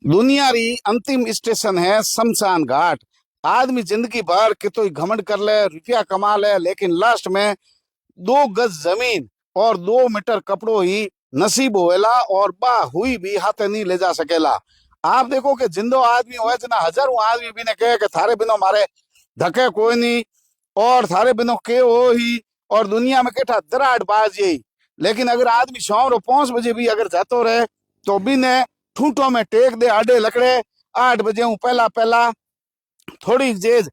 दुनिया री अंतिम स्टेशन है शमशान घाट। आदमी जिंदगी भर के तो घमंड कर ले, रुपया कमा ले, लेकिन लास्ट में 2 गज जमीन और 2 मीटर कपड़ो ही नसीब होएला और बा हुई भी हाथे नहीं ले जा सकेला। आप देखो कि जिंदो आदमी होए जना हजारों आदमी भी ने कहे कि थारे बिनो मारे धके कोई नहीं और थारे बिनो के हो ही और दुनिया में केठा दराड़ बाज यही। लेकिन अगर आदमी शाम रो 5 बजे भी अगर जातो रहे तो भी ने ठूंठों में टेक दे आडे लकड़े 8 बजे हूँ पहला पहला थोड़ी जेज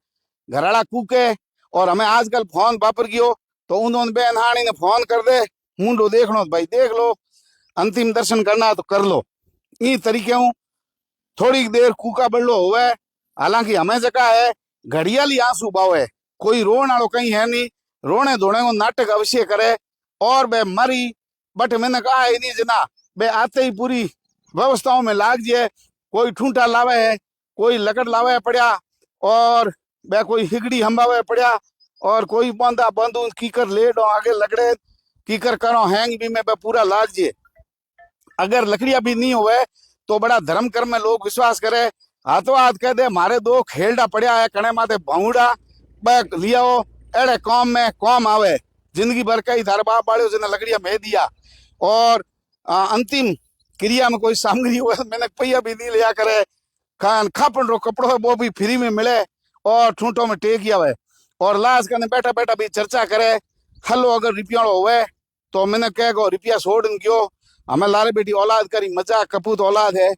घराड़ा कूके और हमें आजकल फोन वापर गयो तो उन्होंने बेन हाणी ने फोन कर दे मुंडो देखनो भाई देख लो, अंतिम दर्शन करना है तो कर लो। ई तरीके हूँ थोड़ी देर कूका बड़लो हुए। हालांकि हमें जगह है घड़ियाली आंसू बावे, कोई रोन आलो कहीं है नहीं, रोने धोने को नाटक अवश्य करे और बे मरी बट मैंने कहा है नहीं जना बे आते ही पूरी व्यवस्थाओं में लाग जाए। कोई ठूंठा लावे है, कोई लकड़ लावे पड़ा और बे कोई हिगड़ी हम्बावे पड़ा और कोई बंदा बंदू कीकर लेट आगे लकड़े कीकर करो हैंग भी में बे पूरा लाग जाए। अगर लकड़िया भी नहीं हुए तो बड़ा धर्म कर्म में लोग विश्वास करे, हाथों हाथ कह दे मारे 2 खेलडा पड़ा है कणे माथे भाऊड़ा बैग लियाओ एड़े कौम में कौम आवे। जिंदगी भर का ही थारे बाप बाड़े उसने लकड़िया भेज दिया और अंतिम क्रिया में कोई सामग्री हुआ मैंने पैया भी नहीं लिया करे। खान खापन रो कपड़ो है वो भी फ्री में मिले और ठूंठों में टेक आवे और लाश करने बैठा बैठा भी चर्चा करे। हलो अगर रुपया हुए तो मैंने कह गो रुपया छोड़ क्यों, हमें लारे बेटी औलाद करी मजा कपूत औलाद है,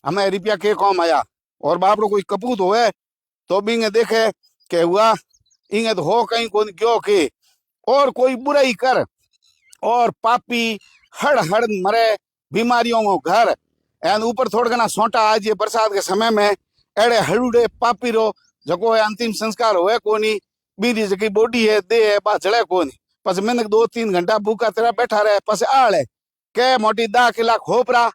हमें रुपया के कौम आया। और बाप रो कोई कपूत हुए तो भी इंगे देखे के हुआ इंगे तो हो कहीं को क्यों के और कोई बुराई कर और पापी हड़ हड़ मरे बीमारियों को घर एन ऊपर थोड़ा घना सोटा आज ये बरसात के समय में एड़े हड़ुड़े पापी रो जको है अंतिम संस्कार होए कोनी बीदी जकी बॉडी है दे है बा जड़े कोनी पस मैंने 2-3 घंटा भूखा तेरा बैठा रहे पस आले के मोटी 10 किला खोपरा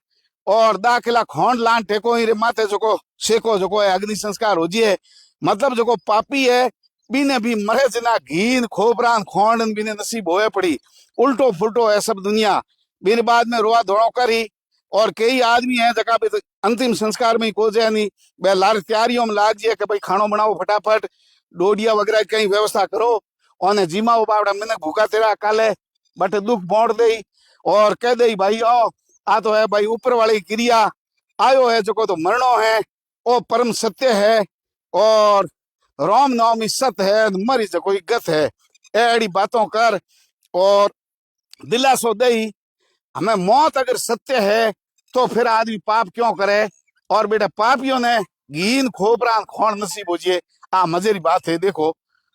और 10 किला खोंड लान टेको ही रे माथे जको सेको जको है अग्नि संस्कार हो जिए। मतलब जको पापी है बीने भी मरे जना घीन खोपरान खोंड बीने नसीब होए पड़ी। उल्टो फुलटो है सब दुनिया बिन बाद में रोआ धोड़ो करी और कई आदमी है जगह पे अंतिम संस्कार में को जाए नहीं बे लार तैयारियों में लाग जाए कि भाई खानो बनाओ फटाफट डोडिया वगैरह कहीं व्यवस्था करो और जिमाओ बावड़ा मैंने भूखा तेरा काले बट दुख बोड़ दे और कह दे भाई आओ आ तो है भाई ऊपर वाली क्रिया आयो है जो तो मरणो है ओ परम सत्य है और राम नवमी सत्य है मरी जो कोई गत है एड़ी बातों कर और दिलासो दई। हमें मौत अगर सत्य है तो फिर आदमी पाप क्यों करे और बेटा पापियों ने घीन खोपरा खोण नसीब हो जिए। आ मजेरी बात है देखो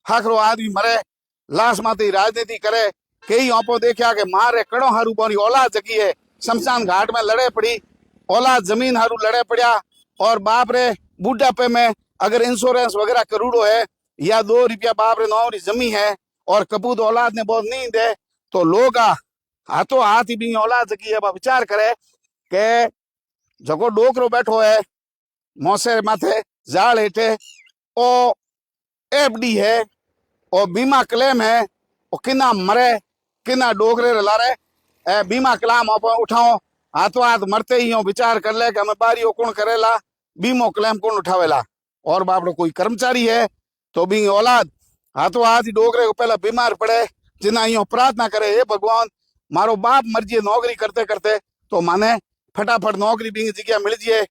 हाकरो आदमी मरे लाश माते राजनीति करे कई ओपो देखा के मारे कड़ो हारू बोनी औलाद जगी है शमशान घाट में लड़े पड़ी औलाद जमीन हारू लड़े पड़ा और बाप रे बुढ़ापे में अगर इंश्योरेंस वगैरह करोड़ो है या 2 रुपया बाप रे 9 जमी है और कपूत औलाद ने बहुत नहीं दे तो लोग हाथों हाथ ही भी औलाद जगी है विचार करे के जको डोकरो बैठो है मौसे माथे जाल हेठे ओ एफडी है और बीमा क्लेम है और किना मरे किना डोकरे लारे बीमा क्लेम उठाओ हाथों हाथ मरते ही विचार कर ले कि हमें बारियो कौन करेला बीमो क्लेम कौन उठावेला। और बाप कोई कर्मचारी है तो भी औलाद हाथों हाथ ही डोकरे को पहला बीमार पड़े जिना यो प्रार्थना करे हे भगवान मारो बाप मर जिए नौकरी करते करते तो माने फटाफट नौकरी भी जगह मिल जाए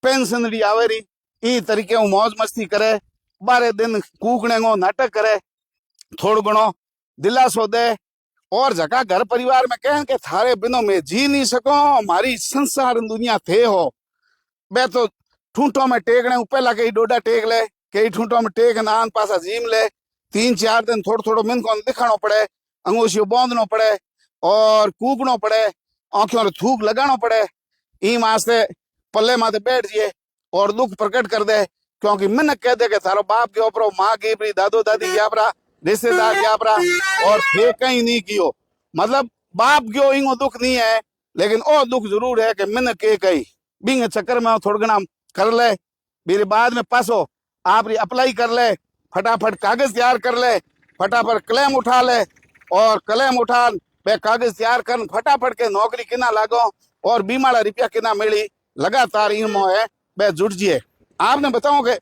पेंशन भी आवे रही ई तरीके मौज मस्ती करे 12 दिन कूकने को नाटक करे थोड़ घणो दिलासो दे और जगह घर परिवार में कहें कि थारे बिनो में जी नहीं सको हमारी संसार दुनिया थे हो बे तो ठूंठों में टेकने पहला कई डोडा टेक ले कई ठूंठों में टेक नान पासा जीम ले 3-4 दिन थोड़ो थोड़ो मिन को दिखानो पड़े अंगूठियों बांधनो पड़े और कूकनो पड़े आंखों में थूक लगानो पड़े ई वास्ते पल्ले माथे बैठ जिए और दुख प्रकट कर दे क्योंकि मन कह दे के थारो बाप के ऊपर माँ की परी दादो दादी क्या परा रिश्तेदार क्या परा और थे कहीं नहीं कियो। मतलब बाप क्यों इंगो दुख नहीं है लेकिन ओ दुख जरूर है कि मन के कही बिंग चक्कर में थोड़ा घना कर ले मेरे बाद में पासो आप अप्लाई कर ले फटाफट कागज तैयार कर ले फटाफट क्लेम उठा ले और क्लेम उठा बे कागज तैयार कर फटाफट के नौकरी किना लागो और बीमाड़ा रुपया किना मिली लगातार इनमो है बे जुट जिए। आपने बताऊं कि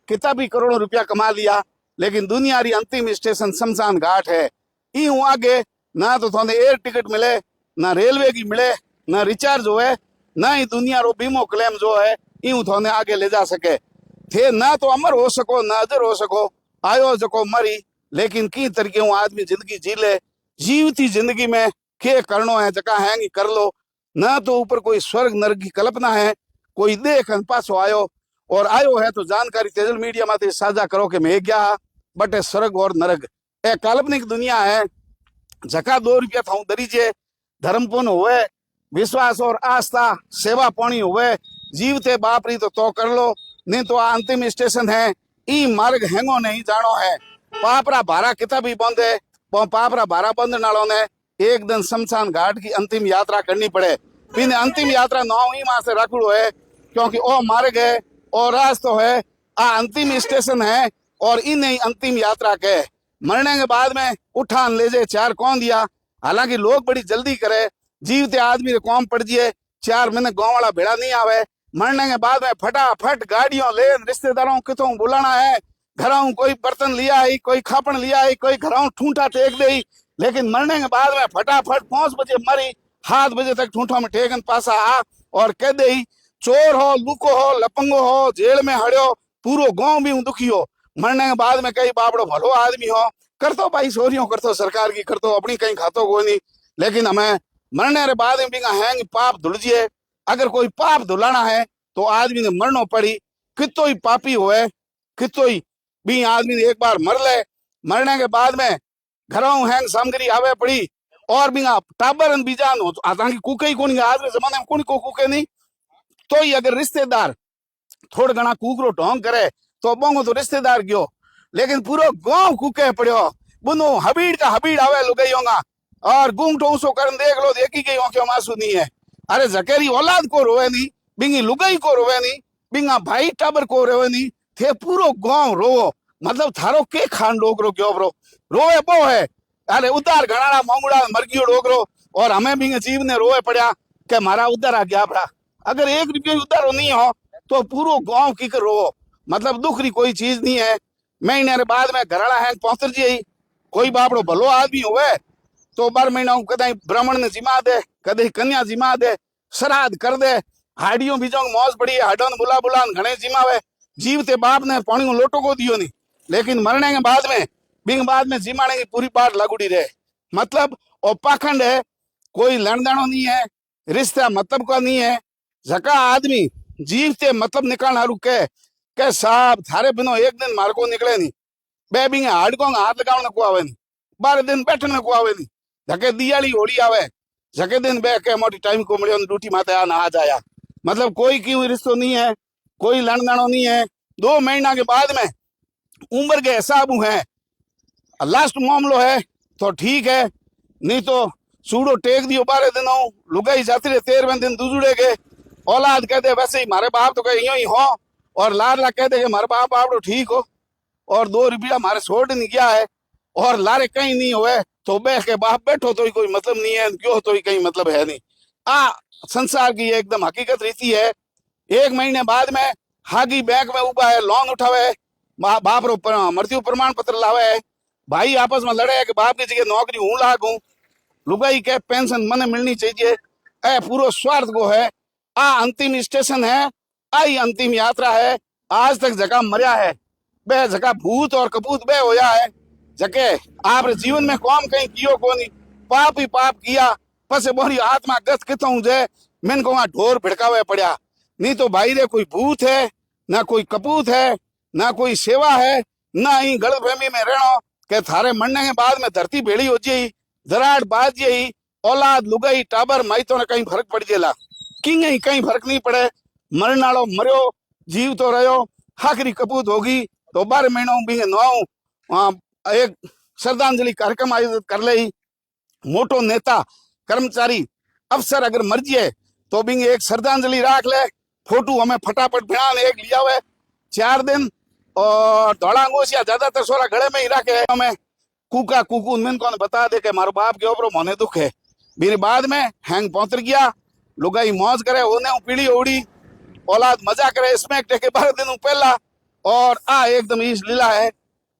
कितना भी करोड़ों रुपया कमा लिया, लेकिन दुनिया री अंतिम स्टेशन शमशान घाट है। यूं आगे ना तो थाने एयर टिकट मिले, ना रेलवे की मिले, ना रिचार्ज होए, ना ही दुनिया रो बीमो क्लेम जो है यूं थाने आगे ले जा सके। थे ना तो अमर हो सको, ना अजर हो सको, आयो जको मरी, लेकिन की तरीके हूँ आदमी जिंदगी जी ले। जीवती जिंदगी में के करनो है जका है कर लो। ना तो ऊपर कोई स्वर्ग नरक की कल्पना है, कोई देख पासो आयो, और आयो है तो जानकारी तेजल मीडिया में साझा करो कि मैं गया बटे स्वर्ग और नरक ए काल्पनिक दुनिया है। जका 2 रुपया था दरीजे, धर्म पुण्य हुए, विश्वास और आस्था सेवा पानी हुए, जीवते बापरी तो कर लो, नहीं तो अंतिम स्टेशन है। ई मार्ग हैंगो नहीं जानो है। पापरा भारा किता भी बंद है, पापरा भारा बंद नालों ने एक दिन शमशान घाट की अंतिम यात्रा करनी पड़े। फिर अंतिम यात्रा 9 माह से रखड़ो है, क्योंकि ओ मार्ग है और रास्तो है, आ अंतिम स्टेशन है, और इन अंतिम यात्रा के मरने के बाद में उठान ले जाए 4 कौन दिया। हालांकि लोग बड़ी जल्दी करे, जीवते आदमी कौम पड़ जिए 4 महीने गाँव वाला भेड़ा नहीं आवे। मरने के बाद में फटाफट गाड़ियों ले रिश्तेदारों कितों बुलाना है, घरों कोई बर्तन लिया है, कोई खापन लिया है, कोई घरों ठूंठा टेक दे। लेकिन मरने के बाद में फटाफट 5 बजे मरी, 7 बजे तक ठूंठा में टेकन पासा आ और कह दे चोर हो, लुको हो, लपंगो हो, जेल में हड़ो, पूरो गांव भी दुखी हो। मरने के बाद में कई बापड़ो भलो आदमी हो, कर तो भाई चोरियों कर तो सरकार की कर तो अपनी कहीं खातो कोई नहीं। लेकिन हमें मरने के बाद में भी हैंग पाप धुलजिए। अगर कोई पाप धुलाना है तो आदमी ने मरनो पड़ी, कितो ही पापी होए, कितो ही भी आदमी ने एक बार मर ले। मरने के बाद में घरों हैंग सामग्री आवे पड़ी, और भी टाबर बीजान हो आतांकी कुके ही कोनी, आज के जमाने में कोनी को कुके नहीं। तो ही अगर रिश्तेदार थोड़ा घना कुकरो ढोंग करे तो बोंगो तो रिश्तेदार गयो, लेकिन पूरा गांव कुके पड़ो। बुनो हबीड़ का हबीड़ आवे लुगाइयोंगा, और गूंग ठोंसो करन देख लो, देखी गई आंखों मासू नहीं है। अरे जकेरी औलाद को रोवे नहीं, बिंगी लुगाई को रोवे नहीं, बिंगा भाई टाबर को रोवे नहीं, थे पूरो गांव रोवो। मतलब थारो के खान डोगरो क्यों ब्रो रोवे बो है। अरे उधार घणाना मोंगड़ा मर गयो डोगरो, और हमें भी जीव ने रोवे पड़ा कि मारा उधार आ गया बड़ा। अगर 1 रुपया उधार नहीं हो तो पूरो गांव की कर रोवो। मतलब दुख री कोई चीज नहीं है। महीने के बाद में घराला है पहुंच जी, कोई बापड़ो भलो आदमी हुए तो 12 महीना कदे ब्राह्मण ने जिमा दे, कदे कन्या जिमा दे, श्राद्ध कर दे, हाडियों बीजों मौज पड़ी, हाडों बुला बुला घने जिमावे। जीवते बाप ने पानी को लोटो को दियो नहीं, लेकिन मरने के बाद में बिंग बाद में जिमाने की पूरी बात लागूड़ी रहे। मतलब और पाखंड है, कोई लड़दानो नहीं है, रिश्ता मतलब का नहीं है। जका आदमी जीवते मतलब निकालना रुके के साहब थारे बिनो एक दिन मार को निकले नहीं, बे बिंग हाड को हाथ लगाने को आवे नहीं, 12 दिन बैठने को आवे नहीं। जके दियाली होली आवे, जके दिन बे के मोटी टाइम को मिले ड्यूटी माते आ नहा जाया। मतलब कोई क्यों रिश्तो नहीं है, कोई लड़दानो नहीं है। 2 महीना के बाद में उम्र के हिसाब है, लास्ट मामलो है तो ठीक है, नहीं तो सूडो टेक दियो 12 दिनों, लुगाई जाती रहे 13वें दिन दूजुड़े गए। औलाद कहते वैसे ही मारे बाप तो कहे यूं ही हो, और लाडला कहते कि मारे बाप आप तो ठीक हो, और 2 रुपया हमारे छोड़ नहीं गया है, और लारे कहीं नहीं हुए तो बह के बाप बैठो तो ही कोई मतलब नहीं है, क्यों तो ही कहीं मतलब है नहीं। संसार की एकदम हकीकत रीति है। 1 महीने बाद में हागी बैंक में उबा है, लोन उठावे, बाप रो मृत्यु प्रमाण पत्र लावे, भाई आपस में लड़े कि बाप की जगह नौकरी हूं लागू, लुगाई के पेंशन मने मिलनी चाहिए। ए पूरो स्वार्थ को है। अंतिम स्टेशन है, आई अंतिम यात्रा है। आज तक जगह मरिया है, बे जगह भूत और कपूत बे होया है। जके आप जीवन में कौम कहीं कियो को नहीं, पाप ही पाप किया, पसे बोरी आत्मा गत कितों जे मैंने को ढोर भिड़कावे पड़ा। नहीं तो भाई रे कोई भूत है, ना कोई कपूत है, ना कोई सेवा है, ना ही गलतफहमी में रहना के थारे मरने के बाद में धरती भेड़ी हो जाई, दराड़ बाज जाई, औलाद लुगाई टाबर माई तो कहीं फर्क पड़ जेला। कि कहीं फर्क नहीं पड़े, मरने वालों मरियो, जीव तो रहो, आखिरी कपूत होगी तो 12 महीनों भी नौ एक श्रद्धांजलि कार्यक्रम आयोजित कर ले। मोटो नेता कर्मचारी अफसर अगर मर जाए तो भी एक श्रद्धांजलि राख ले, फोटो हमें फटाफट भिड़ा एक लिया हुए 4 दिन, और धोड़ा अंगोशिया ज्यादातर सोरा गले में ही रखे है। हमें कुका कुकू उनमें कौन बता दे के मारो बाप के ऊपर मोने दुख है। मेरे बाद में हैंग पहुंच गया, लुगाई मौज करे, ओने पीढ़ी उड़ी, औलाद मजा करे स्मैक डे के 12 दिन पहला। और आ एकदम इस लीला है,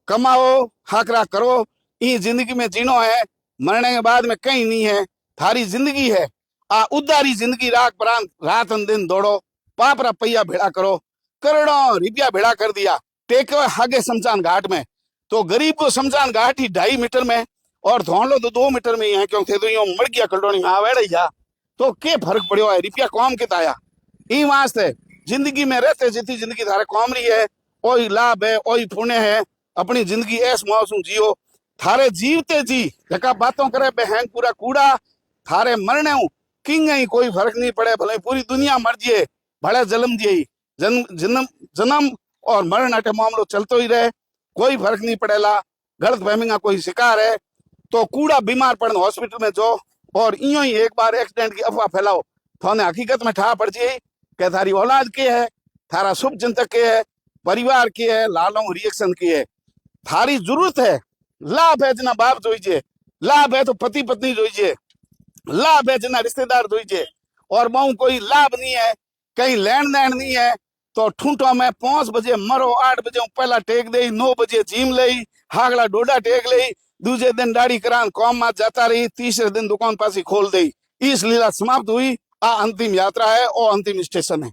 कमाओ हाकरा करो, ई जिंदगी में जीनो है, मरने के बाद में कहीं नहीं है, थारी जिंदगी है, आ उदारी जिंदगी रात परान रात अन दिन दौड़ो, पाप रा पैया भेड़ा करो, करोड़ों रुपया भेड़ा कर दिया, टेके हागे शमशान घाट में। तो गरीब को शमशान घाट ही 2.5 मीटर में और धोन लो तो 2 मीटर में ही है, क्योंकि तो यो मर गया कलोनी में आवेड़े जा, तो के फर्क पड़ो है, रुपया कौम के ताया ई वास्ते जिंदगी में रहते जितनी जिंदगी थारे कौम रही है, ओई लाभ है, ओई पुण्य है, अपनी जिंदगी ऐस मौसम जियो, थारे जीवते जी जका बातों करे बहन पूरा कूड़ा, थारे मरने किंग ही कोई फर्क नहीं पड़े, भले पूरी दुनिया मर जिए, भले जन्म दिए, जन्म जन्म जन्म और मरण अटे मामलो चलतो ही रहे, कोई फर्क नहीं पड़ेला। गलत फहमी का कोई शिकार है तो कूड़ा बीमार पड़न हॉस्पिटल में जो, और इं ही एक बार एक्सीडेंट की अफवाह फैलाओ, थाने हकीकत में ठा पड़ जाए कि थारी औलाद के है, थारा शुभ चिंतक के है, परिवार के है, लालों रिएक्शन की है, थारी जरूरत है, लाभ है जना बाप जोईजे, लाभ है तो पति पत्नी जोईजे, लाभ है जना रिश्तेदार जोईजे, और बहु कोई लाभ नहीं है, कहीं लेन देन नहीं है, तो ठूंठो में 5 बजे मरो, 8 बजे पहला टेक दे, 9 बजे जिम ले, हागला डोडा टेक ले, दूसरे दिन दाढ़ी करान कौम में जाता रही, तीसरे दिन दुकान पासी खोल दी, इस लीला समाप्त हुई। आ अंतिम यात्रा है और अंतिम स्टेशन है।